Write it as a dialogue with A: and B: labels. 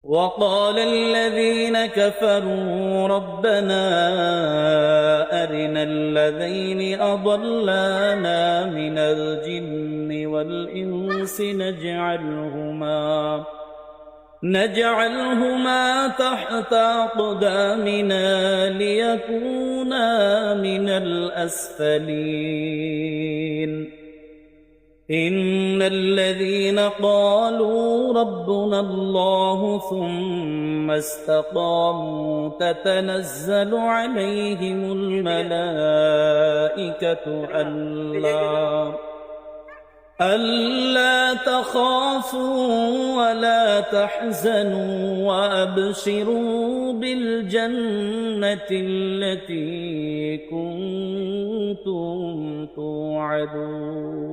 A: وقال الذين كفروا ربنا أرنا الذين أضلانا من الجن والإنس نجعلهما تحت أقدامنا ليكونا من الأسفلين إن الذين قالوا ربنا الله ثم استقاموا تتنزل عليهم الملائكة ألا تخافوا ولا تحزنوا وأبشروا بالجنة التي كنتم توعدون.